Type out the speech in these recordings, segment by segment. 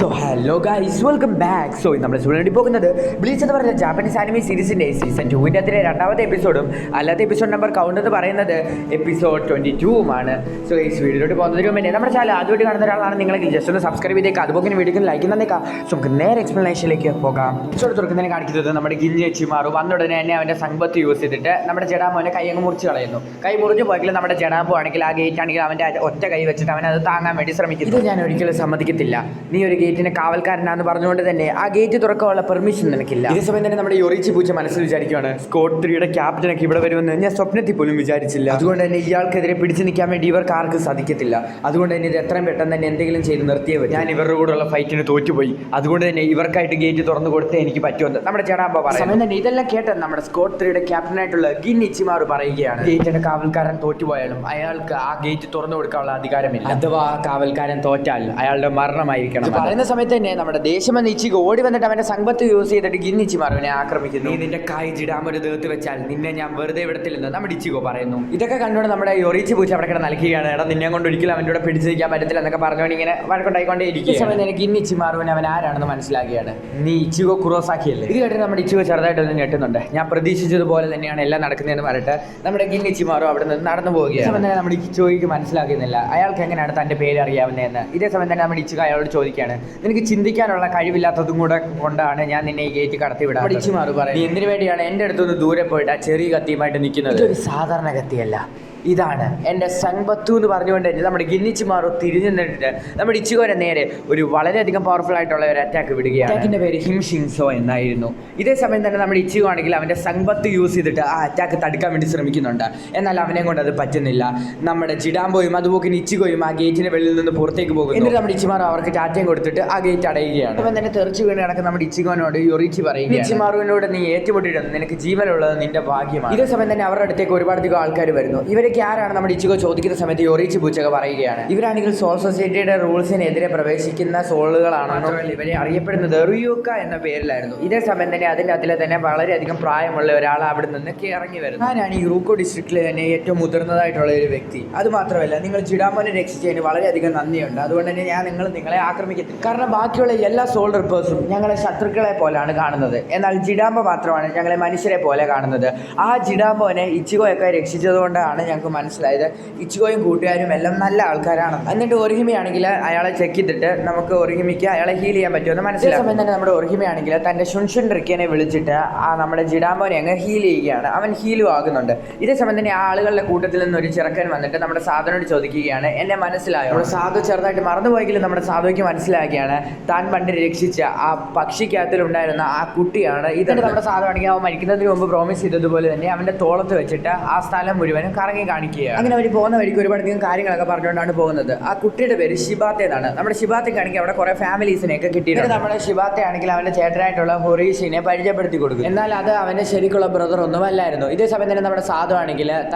So hello guys, welcome back. So നമ്മൾ വേണ്ടി പോകുന്നത് ബ്ലീച്ച് എന്ന് പറയുന്ന ജാപ്പനീസ് ആനിമി സീരീസിൻ്റെ സീസൺ 2 രണ്ടാമത്തെ എപ്പിസോഡും അല്ലാത്ത എപ്പിസോഡ് നമ്പർ കൗണ്ട് എന്ന് പറയുന്നത് എപ്പിസോഡ് 22 സോ ഈ വീഡിയോയിലോട്ട് പോകുന്നതിന് മുമ്പേ നമ്മുടെ ചാനൽ ആദ്യമായിട്ട് കാണുന്ന ഒരാളാണ് നിങ്ങളെങ്കിൽ ജസ്റ്റ് ഒന്ന് സബ്സ്ക്രൈബ് ചെയ്തേക്കാം. അതുപോലെ വീഡിയോക്ക് ലൈക്ക് തന്നേക്കാം. സോ നമുക്ക് നേരെ എക്സ്പ്ലനേഷനിലേക്ക് പോകാം. എപ്പിസോഡ് തുറക്കുന്നതിന് കാണിക്കുന്നത് നമ്മുടെ ഗിഞ്ചിമാറു വന്ന ഉടനെ തന്നെ അവൻ്റെ സമ്പത്ത് യൂസ് ചെയ്തിട്ട് നമ്മുടെ ജഡാമോനെ കൈ അങ്ങ് മുറിച്ച് കളയുന്നു. കൈ മുറിഞ്ഞ് പോയെങ്കിൽ നമ്മുടെ ജഡാമ്പോ ആണെങ്കിൽ ആ ഗേറ്റ് ആണെങ്കിൽ അവൻ്റെ ഒറ്റ കൈ വെച്ചിട്ട് അവൻ അത് താങ്ങാൻ വേണ്ടി ശ്രമിക്കുന്നു. ഇത് ഞാൻ ഒരിക്കലും സമ്മതിക്കത്തില്ല. നീ ഒരു ഗേറ്റിന് കാവൽക്കാരനാണെന്ന് പറഞ്ഞുകൊണ്ട് തന്നെ ആ ഗേറ്റ് തുറക്കാനുള്ള പെർമിഷൻ നിനക്കില്ല. ഇതേ സമയം തന്നെ നമ്മുടെ യൊറിച്ചി പൂച്ച മനസ്സിൽ വിചാരിക്കുകയാണ്, സ്കോട്ട് 3യുടെ ക്യാപ്റ്റനൊക്കെ ഇവിടെ വരുമെന്ന് ഞാൻ സ്വപ്നത്തിൽ പോലും വിചാരിച്ചില്ല. അതുകൊണ്ട് തന്നെ ഇയാൾക്കെതിരെ പിടിച്ചു നിൽക്കാൻ വേണ്ടി ഇവർക്ക് ആർക്കും സാധിക്കത്തില്ല. അതുകൊണ്ട് തന്നെ ഇത് എത്രയും പെട്ടെന്ന് തന്നെ എന്തെങ്കിലും ചെയ്ത് നിർത്തിയേ വരും. ഞാൻ ഇവരുടെ കൂടെയുള്ള ഫൈറ്റിന് തോറ്റുപോയി. അതുകൊണ്ട് തന്നെ ഇവർക്കായിട്ട് ഗേറ്റ് തുറന്നു കൊടുത്തേ എനിക്ക് പറ്റുമെന്ന് നമ്മുടെ ചേടാമ്പ പറയും. സമയം തന്നെ ഇതെല്ലാം കേട്ട് നമ്മുടെ സ്കോട്ട് 3യുടെ ക്യാപ്റ്റനായിട്ടുള്ള ഗിന്നിച്ചിമാറു പറയുകയാണ്, ഗേറ്റിന്റെ കാവൽക്കാരൻ തോറ്റുപോയാലും അയാൾക്ക് ആ ഗേറ്റ് തുറന്നു കൊടുക്കാനുള്ള അധികാരമില്ല. അഥവാ കാവൽക്കാരൻ തോറ്റാൽ അയാളുടെ മരണമായിരിക്കണം. പറയുന്ന സമയത്ത് തന്നെ നമ്മുടെ ദേശമെന്ന് ഇച്ചിക്ക് ഓടി വന്നിട്ട് അവന്റെ സമ്പത്ത് യൂസ് ചെയ്തിട്ട് ഗിന്നിച്ചിമാറുവിനെ ആക്രമിക്കുന്നു. നീ നിന്റെ കായ് ജിടാമൊരു ദേഹത്ത് വെച്ചാൽ നിന്നെ ഞാൻ വെറുതെ വിടത്തില്ലെന്ന് നമ്മുടെ ഇച്ചിക്കോ പറയുന്നു. ഇതൊക്കെ കണ്ടുകൊണ്ട് നമ്മുടെ യൊറിച്ചി പൂച്ച അവിടെ കിടന്ന് നൽകുകയാണ്, എടാ നിന്നെ കൊണ്ട് ഒരിക്കലും അവൻ്റെ കൂടെ പിടിച്ചു നിൽക്കാൻ പറ്റത്തില്ല എന്നൊക്കെ പറഞ്ഞുകൊണ്ട് ഇങ്ങനെ വഴക്കുണ്ടായിക്കൊണ്ടേ ഇരിക്കും. സമയം തന്നെ ഗിന്നിച്ചിമാറുവിനെ അവൻ ആരാണെന്ന് മനസ്സിലാക്കുകയാണ്. നീ ഇച്ചിക്കോ കുറോസാക്കി അല്ലേ? ഇത് കേട്ട് നമ്മുടെ ഇച്ചിക്കോ ചെറുതായിട്ടൊന്ന് ഞെട്ടുന്നുണ്ട്. ഞാൻ പ്രതീക്ഷിച്ചതുപോലെ തന്നെയാണ് എല്ലാം നടക്കുന്നതെന്ന് പറഞ്ഞിട്ട് നമ്മുടെ ഗിന്നിച്ചിമാറു അവിടെ നിന്ന് നടന്നു പോവുകയാണ്. സമയം തന്നെ നമ്മുടെ ഇച്ചിക്കോയ്ക്ക് മനസ്സിലാക്കുന്നില്ല അയാൾക്ക് എങ്ങനെയാണ് തന്റെ പേര് അറിയാവുന്നതെന്ന്. ഇതേ സമയം തന്നെ നമ്മുടെ ഇച്ചിക്കോ അയാളോട് ചോദിക്കുകയാണ്, നിനക്ക് ചിന്തിക്കാനുള്ള കഴിവില്ലാത്തതും കൂടെ കൊണ്ടാണ് ഞാൻ നിന്നെ ഈ ഗേറ്റ് കടത്തിവിടാം. ഇച്ചിമാറു പറയും, നീ എന്തിനു വേണ്ടിയാണ് എൻ്റെ അടുത്തൊന്ന് ദൂരെ പോയിട്ട് ആ ചെറിയ കത്തിയുമായിട്ട് നിൽക്കുന്നത്? ഇതൊരു സാധാരണ കത്തിയല്ല, ഇതാണ് എൻ്റെ സമ്പത്തു എന്ന് പറഞ്ഞുകൊണ്ട് തന്നെ നമ്മുടെ ഗിന്നിച്ചിമാറു തിരിഞ്ഞു നിന്നിട്ട് നമ്മുടെ ഇച്ചിക്കോനെ നേരെ ഒരു വളരെയധികം പവർഫുൾ ആയിട്ടുള്ള ഒരു അറ്റാക്ക് വിടുകയാണ്. അറ്റാക്കിൻ്റെ പേര് ഹിംഷിൻസോ എന്നായിരുന്നു. ഇതേ സമയം തന്നെ നമ്മുടെ ഇച്ചിക്കോ ആണെങ്കിൽ അവൻ്റെ സമ്പത്ത് യൂസ് ചെയ്തിട്ട് ആ അറ്റാക്ക് തടുക്കാൻ വേണ്ടി ശ്രമിക്കുന്നുണ്ട്. എന്നാൽ അവനെ കൊണ്ട് അത് പറ്റുന്നില്ല. നമ്മുടെ ജിഡാമ്പോയും അതുപോലെ ഇച്ചിക്കോയും ആ ഗേറ്റിന് വെളിയിൽ നിന്ന് പുറത്തേക്ക് പോകുന്നു. എന്നിട്ട് നമ്മുടെ ഇച്ചിമാറു അവർക്ക് ടാറ്റയും കൊടുത്തിട്ട് ആ ഗേറ്റ് അടയുകയാണ്. അപ്പം തന്നെ തെറിച്ച് വീണ് കിടക്കുന്ന നമ്മുടെ ഇച്ചിക്കോനോട് യൊറിച്ചി പറയും, ഇച്ചിമാറുവിനോട് നീ ഏറ്റുമുട്ടിയിട്ടുണ്ട്, നിനക്ക് ജീവനുള്ളത് നിന്റെ ഭാഗ്യമാണ്. ഇതേ സമയം തന്നെ അവരുടെ അടുത്തേക്ക് ഒരുപാടധികം ആൾക്കാർ വരുന്നു. ഇവരൊക്കെ ആരാണ് നമ്മുടെ ഇച്ചിക്കോ ചോദിക്കുന്ന സമയത്ത് യൊറിച്ചി പൂച്ചക പറയുകയാണ്, ഇവരാണെങ്കിൽ സോൾ സൊസൈറ്റിയുടെ റൂൾസിനെതിരെ പ്രവേശിക്കുന്ന സോളുകളാണെന്നോ ഇവരെ അറിയപ്പെടുന്നത് റിയൂക്ക എന്ന പേരിലായിരുന്നു. ഇതേ സമയം തന്നെ അതിൽ തന്നെ വളരെയധികം പ്രായമുള്ള ഒരാൾ അവിടെ നിന്ന് ഇറങ്ങി വരുന്നു. ഞാനാണ് ഈ റൂക്കോ ഡിസ്ട്രിക്റ്റിൽ തന്നെ ഏറ്റവും മുതിർന്നതായിട്ടുള്ള ഒരു വ്യക്തി. അതുമാത്രമല്ല, നിങ്ങൾ ജിഡാമോനെ രക്ഷിച്ചതിന് വളരെയധികം നന്ദിയുണ്ട്. അതുകൊണ്ട് തന്നെ ഞാൻ നിങ്ങളെ ആക്രമിക്കത്തില്ല. കാരണം ബാക്കിയുള്ള എല്ലാ സോൾ റിപ്പേഴ്സും ഞങ്ങളെ ശത്രുക്കളെ പോലെയാണ് കാണുന്നത്. എന്നാൽ ജിഡാമ്പോ മാത്രമാണ് ഞങ്ങളെ മനുഷ്യരെ പോലെ കാണുന്നത്. ആ ജിഡാമ്പോനെ ഇച്ചിക്കോയൊക്കെ രക്ഷിച്ചതുകൊണ്ടാണ് ഞങ്ങൾക്ക് മനസ്സിലായത് ഇച്ചിക്കോയും കൂട്ടുകാരും എല്ലാം നല്ല ആൾക്കാരാണ്. എന്നിട്ട് ഒറിഹിമയാണെങ്കിൽ അയാളെ ചെക്ക് ചെയ്തിട്ട് നമുക്ക് ഒറിഹിമയ്ക്ക് അയാളെ ഹീൽ ചെയ്യാൻ പറ്റുമെന്ന് മനസ്സിലായി. സമയം തന്നെ നമ്മുടെ ഒറിഹിമയാണെങ്കിൽ തൻ്റെ ഷുൻഷുൻ റിക്കിനെ വിളിച്ചിട്ട് ആ നമ്മുടെ ജിഡാമ്പോനെ അങ്ങ് ഹീൽ ചെയ്യുകയാണ്. അവൻ ഹീലും ആകുന്നുണ്ട്. ഇതേ സമയം തന്നെ ആ ആളുകളുടെ കൂട്ടത്തിൽ നിന്ന് ഒരു ചെറുക്കൻ വന്നിട്ട് നമ്മുടെ സാധുവിനോട് ചോദിക്കുകയാണ്, എന്നെ മനസ്സിലായോ? നമ്മുടെ സാധു ചെറുതായിട്ട് മറന്നുപോയെങ്കിലും നമ്മുടെ സാധുവിക്ക് മനസ്സിലാക്കിയാണ് താൻ പണ്ട് രക്ഷിച്ച ആ പക്ഷിക്കകത്തിലുണ്ടായിരുന്ന ആ കുട്ടിയാണ് ഇതെന്ന്. നമ്മുടെ സാധു ആണെങ്കിൽ അവൻ മരിക്കുന്നതിന് മുമ്പ് പ്രോമിസ് ചെയ്തതുപോലെ തന്നെ അവൻ്റെ തോളത്ത് വെച്ചിട്ട് ആ സ്ഥലം മുഴുവനും കറങ്ങി കാണിക്കുകയാണ്. അങ്ങനെ അവർ പോകുന്ന വഴിക്ക് ഒരുപാടധികം കാര്യങ്ങളൊക്കെ പറഞ്ഞുകൊണ്ടാണ് പോകുന്നത്. ആ കുട്ടിയുടെ പേര് ഷിബാത്തെ എന്നാണ്. നമ്മുടെ ഷിബാത്തയ്ക്കാണെങ്കിൽ അവിടെ കുറെ ഫാമിലീസിനെയൊക്കെ കിട്ടിയിട്ടുണ്ട്. നമ്മുടെ ഷിബാത്തെ ആണെങ്കിൽ അവന്റെ ചേട്ടനായിട്ടുള്ള ഹൊറീഷിനെ പരിചയപ്പെടുത്തി കൊടുക്കും. എന്നാൽ അത് അവന്റെ ശരിക്കുള്ള ബ്രദർ ഒന്നുമല്ലായിരുന്നു. ഇതേ സമയം തന്നെ നമ്മുടെ സാധു ആണെങ്കിൽ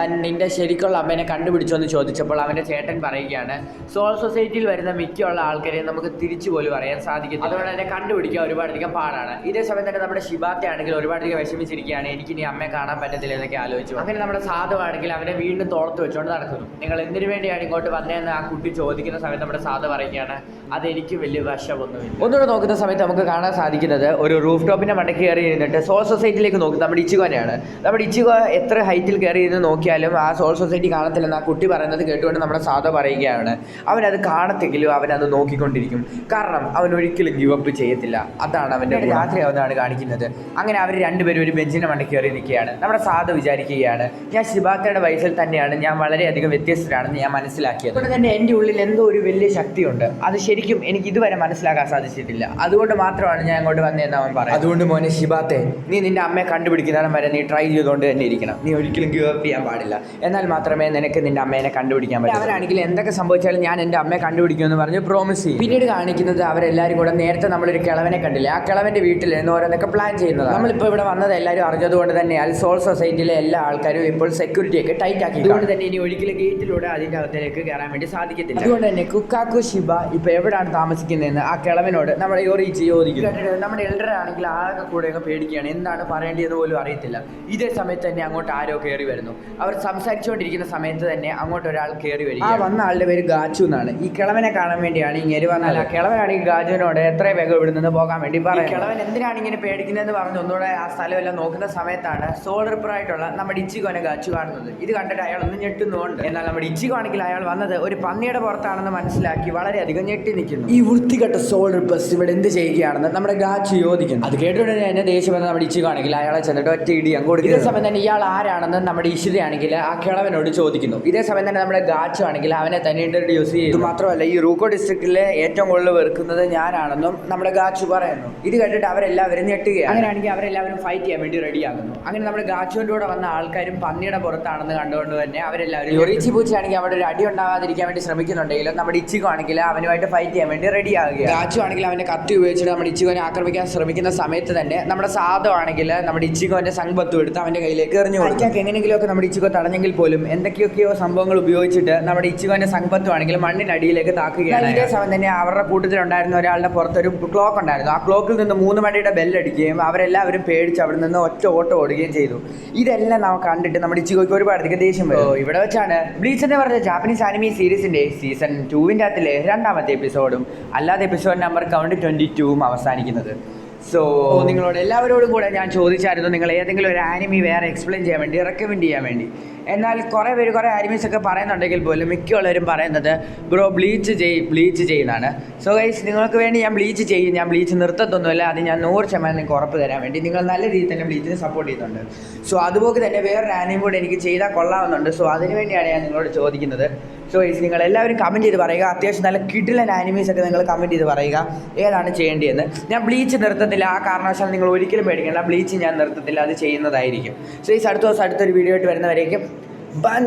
നിന്റെ ശരിക്കുള്ള അമ്മേനെ കണ്ടുപിടിച്ചോ എന്ന് ചോദിച്ചപ്പോൾ അവന്റെ ചേട്ടൻ പറയുകയാണ്, സോൾ സൊസൈറ്റിയിൽ വരുന്ന മിക്കുള്ള ആൾക്കാരെയും നമുക്ക് തിരിച്ചു പോലും അറിയാൻ സാധിക്കത്തില്ല. അതുകൊണ്ട് തന്നെ കണ്ടുപിടിക്കാൻ ഒരുപാടധികം പാടാണ്. ഇതേ സമയം തന്നെ നമ്മുടെ ഷിബാത്തെ ആണെങ്കിൽ ഒരുപാടധികം വിഷമിച്ചിരിക്കുകയാണ്, എനിക്ക് ഇനി അമ്മയെ കാണാൻ പറ്റത്തില്ല എന്നൊക്കെ ആലോചിച്ചു. അങ്ങനെ നമ്മുടെ സാധു ആണെങ്കിൽ അവനെ വീണ്ടും തോളത്ത് വെച്ചുകൊണ്ട് നടക്കുന്നു. നിങ്ങൾ എന്തിനു വേണ്ടിയാണ് ഇങ്ങോട്ട് വന്നതെന്ന് ആ കുട്ടി ചോദിക്കുന്ന സമയത്ത് നമ്മുടെ സാധു പറയുകയാണ്, അതെനിക്ക് വലിയ വശമൊന്നുമില്ല. ഒന്നുകൂടെ നോക്കുന്ന സമയത്ത് നമുക്ക് കാണാൻ സാധിക്കുന്നത് ഒരു റൂഫ് ടോപ്പിന്റെ മണ്ടയ്ക്ക് കയറി ഇരുന്നിട്ട് സോൾ സൊസൈറ്റിയിലേക്ക് നോക്കും നമ്മുടെ ഇച്ചിക്കോനെയാണ്. നമ്മുടെ ഇച്ചിക്കോ എത്ര ഹൈറ്റിൽ കയറി ഇരുന്ന് നോക്കിയാലും ആ സോൾ സൊസൈറ്റി കാണത്തില്ലെന്ന് ആ കുട്ടി പറയുന്നത് കേട്ടുകൊണ്ട് നമ്മുടെ സാധു പറയുകയാണ്, അവനത് കാണത്തെങ്കിലും അവനത് നോക്കിക്കൊണ്ടിരിക്കും. കാരണം അവൻ ഒരിക്കലും ഗിവപ്പ് ചെയ്യത്തില്ല. അതാണ് അവൻ്റെ രാത്രിയാവുന്നതാണ് കാണിക്കുന്നത്. അങ്ങനെ അവർ രണ്ടുപേരും ഒരു ബെഞ്ചിന്റെ മണ്ടയ്ക്ക് കയറി നിൽക്കുകയാണ്. നമ്മുടെ സാധു വിചാരിക്കുകയാണ്, ഞാൻ ഷിബാത്തയുടെ വയസ്സിൽ തന്നെയാണ്, ഞാൻ വളരെയധികം വ്യത്യസ്തരാണെന്ന് ഞാൻ മനസ്സിലാക്കിയത്. അതുകൊണ്ട് തന്നെ എൻ്റെ ഉള്ളിൽ എന്തോ ഒരു വലിയ ശക്തിയുണ്ട്. അത് ശരിക്കും എനിക്ക് ഇതുവരെ മനസ്സിലാക്കാൻ സാധിച്ചിട്ടില്ല. അതുകൊണ്ട് മാത്രമാണ് ഞാൻ അങ്ങോട്ട് വന്നതെന്ന് അവൻ പറയും. അതുകൊണ്ട് മോനെ ഷിബാത്തെ, നീ നിന്റെ അമ്മയെ കണ്ടുപിടിക്കുന്നതിനും വരെ നീ ട്രൈ ചെയ്തുകൊണ്ട് തന്നെ ഇരിക്കണം. നീ ഒരിക്കലും ഗിവ് അപ്പ് ചെയ്യാൻ പാടില്ല. എന്നാൽ മാത്രമേ നിനക്ക് നിന്റെ അമ്മേനെ കണ്ടുപിടിക്കാൻ പറ്റൂ. അവരാണെങ്കിൽ എന്തൊക്കെ സംഭവിച്ചാലും ഞാൻ എൻ്റെ അമ്മയെ കണ്ടുപിടിക്കുമെന്ന് പറഞ്ഞ് പ്രോമിസ് ചെയ്യും. പിന്നീട് കാണിക്കുന്നത് അവരെല്ലാവരും കൂടെ നേരത്തെ നമ്മളൊരു കിളവനെ കണ്ടില്ലേ, ആ കിളവൻ്റെ വീട്ടിൽ നിന്ന് ഓരോന്നൊക്കെ പ്ലാൻ ചെയ്യുന്നത്. നമ്മളിപ്പോൾ ഇവിടെ വന്നത് എല്ലാവരും അറിഞ്ഞതുകൊണ്ട് തന്നെ സോൾ സൊസൈറ്റിയിലെ എല്ലാ ആൾക്കാരും ഇപ്പോൾ സെക്യൂരിറ്റിയൊക്കെ ടൈറ്റ് ആക്കി. അതുകൊണ്ട് തന്നെ ഇനി ഒരിക്കലും ഗേറ്റിലൂടെ അതിൻ്റെ അകത്തേക്ക് കയറാൻ വേണ്ടി സാധിക്കത്തില്ല. അതുകൊണ്ട് തന്നെ കുക്കാക്കു ഷിബ ഇപ്പൊ എവിടെയാണ് താമസിക്കുന്നതെന്ന് ആ കിളവനോട് നമ്മുടെ യോറിച്ചി ചോദിക്കും. നമ്മുടെ എൽഡർ ആണെങ്കിൽ ആകെ കൂടെ പേടിക്കുകയാണ്, എന്താണ് പറയേണ്ടതെന്ന് പോലും അറിയത്തില്ല. ഇതേ സമയത്ത് തന്നെ അങ്ങോട്ട് ആരോ കയറി വരുന്നു. അവർ സംസാരിച്ചുകൊണ്ടിരിക്കുന്ന സമയത്ത് തന്നെ അങ്ങോട്ട് ഒരാൾ കയറി വരിക. ആ വന്ന ആളുടെ പേര് ഗാച്ചു എന്നാണ്. ഈ കിളവനെ കാണാൻ വേണ്ടിയാണ് ഇങ്ങനെ വന്നാൽ ആ കിളവനാണെങ്കിൽ ഗാജുവിനോട് എത്രയും വേഗം ഇവിടെ നിന്ന് പോകാൻ വേണ്ടി പറയും. കിളവൻ എന്തിനാണ് ഇങ്ങനെ പേടിക്കുന്നതെന്ന് പറഞ്ഞ് ഒന്നുകൂടെ ആ സ്ഥലമെല്ലാം നോക്കുന്ന സമയത്താണ് സോൾ റിപ്പറായിട്ടുള്ള നമ്മുടെ ഇച്ചിഗോനെ ഗാച്ചു കാണുന്നത്. ഇത് കണ്ടിട്ട് അയാൾ ഒന്ന് ഞെട്ടുന്നുണ്ട്. എന്നാൽ നമ്മുടെ ഇച്ചിഗോ ആണെങ്കിൽ അയാൾ വന്നത് ഒരു പന്നിയുടെ പുറത്താണെന്ന് മനസ്സിലാക്കി വളരെയധികം ഞെട്ടി നിൽക്കുന്നു. ഈ വൃത്തികെട്ട സോൾ റിപ്പേഴ്സ് ഇവിടെ എന്ത് ചെയ്യുകയാണെന്ന് നമ്മുടെ ഗാച്ചു ചോദിക്കുന്നു. അത് കേട്ടിട്ട് തന്നെ ദേഷ്യം വന്ന് നമ്മുടെ ഇച്ചിഗോ ആണെങ്കിൽ അയാളെ ചെന്നിട്ട് ഒറ്റ ഇടി അങ്ങ് കൊടുക്കും. ഇതേ സമയം തന്നെ ഇയാൾ ആരാണെന്ന് നമ്മുടെ ഇഷിതയാണെങ്കിൽ ആ കിളവനോട് ചോദിക്കുന്നു. ഇതേ സമയം തന്നെ നമ്മുടെ ഗാച്ചു ആണെങ്കിൽ അവനെ തന്നെ ഇൻട്രൊഡ്യൂസ് ചെയ്യും. ഇത് മാത്രമല്ല ഈ റൂക്കോ ഡിസ്ട്രിക്റ്റിലെ ഏറ്റവും കൂടുതൽ വെറുക്കുന്നത് ഞാനാണെന്നും നമ്മുടെ ഗാച്ചു പറയുന്നു. ഇത് കേട്ടിട്ട് അവരെല്ലാവരും ഞെട്ടുകയാണ്. അങ്ങനെയാണെങ്കിൽ അവരെല്ലാവരും ഫൈറ്റ് ചെയ്യാൻ വേണ്ടി റെഡിയാകുന്നു. അങ്ങനെ നമ്മുടെ ഗാച്ചുവിൻ്റെ കൂടെ വന്ന ആൾക്കാരും പന്നിയുടെ പുറത്താണെന്ന് കണ്ടുകൊണ്ട് തന്നെ അവരെല്ലാവരും യോറിച്ചി പൂച്ചയാണെങ്കിൽ അവിടെ ഒരു അടി ഉണ്ടാകാതിരിക്കാൻ വേണ്ടി ശ്രമിക്കുന്നുണ്ടെങ്കിലും നമ്മുടെ ഇച്ചിഗോ ആണെങ്കിൽ അവനുമായിട്ട് ഫൈറ്റ് ചെയ്യാൻ വേണ്ടി റെഡി ആകുക. ഗാച്ചു ആണെങ്കിൽ അവന്റെ കത്തി ഉപയോഗിച്ചിട്ട് നമ്മുടെ ഇച്ചിഗോനെ ആക്രമിക്കാൻ ശ്രമിക്കുന്ന സമയത്ത് തന്നെ നമ്മുടെ സാധോ ആണെങ്കിൽ നമ്മുടെ ഇച്ചിഗോന്റെ സംഘബത്തും എടുത്ത് അവന്റെ കയ്യിലേക്ക് എറിഞ്ഞു കൊടുക്കും. എങ്ങനെയെങ്കിലുമൊക്കെ നമ്മുടെ ഇച്ചിഗോ തടഞ്ഞെങ്കിൽ പോലും എന്തൊക്കെയൊക്കെയോ സംഭവങ്ങൾ ഉപയോഗിച്ചിട്ട് നമ്മുടെ ഇച്ചിഗോന്റെ സംഘബത്തും ആണെങ്കിൽ മണ്ണിനടിയിലേക്ക് താക്കുകയാണ്. ഇതേ സമയം തന്നെ അവരുടെ കൂട്ടത്തിലുണ്ടായിരുന്ന ഒരാളുടെ പുറത്തൊരു ക്ലോക്ക് ഉണ്ടായിരുന്നു. ആ ക്ലോക്കിൽ നിന്ന് 3 മണിയുടെ ബെല്ലടിക്കുകയും അവരെല്ലാവരും പേടിച്ച് അവിടെ നിന്ന് ഒറ്റ ഓട്ടം ഓടുകയും ചെയ്തു. ഇതെല്ലാം നമുക്ക് കണ്ടിട്ട് നമ്മുടെ ഇച്ചിഗോയ്ക്ക് ഒരുപാടധികം ദേഷ്യം വരും. ഇവിടെ വെച്ചാണ് ബ്ലീച്ച് എന്ന് പറഞ്ഞ ജാപ്പനീസ് ആനിമി സീരീസിന്റെ സീസൺ 2-ന്റെ അകത്തിലെ 2ാമത്തെ എപ്പിസോഡും അല്ലാതെ എപ്പിസോഡ് നമ്പർ 22 അവസാനിക്കുന്നത്. സോ നിങ്ങളോട് എല്ലാവരോടും കൂടെ ഞാൻ ചോദിച്ചായിരുന്നു നിങ്ങൾ ഏതെങ്കിലും ഒരു ആനിമി വേറെ എക്സ്പ്ലെയിൻ ചെയ്യാൻ വേണ്ടി റെക്കമെൻഡ് ചെയ്യാൻ വേണ്ടി. എന്നാൽ കുറേ പേര് കുറേ ആനിമീസ് ഒക്കെ പറയുന്നുണ്ടെങ്കിൽ പോലും മിക്കുള്ളവരും പറയുന്നത് ബ്രോ ബ്ലീച്ച് ചെയ്യുന്നതാണ്. സോ ഗൈസ് നിങ്ങൾക്ക് വേണ്ടി ഞാൻ ബ്ലീച്ച് ചെയ്യും. ഞാൻ ബ്ലീച്ച് നിർത്തത്തൊന്നുമില്ല. അത് ഞാൻ 100% നിങ്ങൾക്ക് ഉറപ്പ് തരാൻ വേണ്ടി നിങ്ങൾ നല്ല രീതിയിൽ തന്നെ ബ്ലീച്ചിനെ സപ്പോർട്ട് ചെയ്യുന്നുണ്ട്. സോ അതുപോലെ തന്നെ വേറൊരു ആനിമി കൂടെ എനിക്ക് ചെയ്താൽ കൊള്ളാവുന്നുണ്ട്. സോ അതിന് വേണ്ടിയാണ് ഞാൻ നിങ്ങളോട് ചോദിക്കുന്നത്. സോ ഗൈസ് നിങ്ങൾ എല്ലാവരും കമൻറ്റ് ചെയ്ത് പറയുക. അത്യാവശ്യം നല്ല കിടിലൻ ആനിമീസ് ഒക്കെ നിങ്ങൾ കമൻറ്റ് ചെയ്ത് പറയുക ഏതാണ് ചെയ്യേണ്ടതെന്ന്. ഞാൻ ബ്ലീച്ച് നിർത്തത്തില്ല. ആ കാരണവശാൽ നിങ്ങൾ ഒരിക്കലും പേടിക്കേണ്ട. ബ്ലീച്ച് ഞാൻ നിർത്തത്തില്ല. അത് ചെയ്യുന്നതായിരിക്കും. സോ ഗൈസ് അടുത്ത ദിവസം അടുത്തൊരു വീഡിയോ ആയിട്ട് വരുന്നവരേക്കും ബൈ.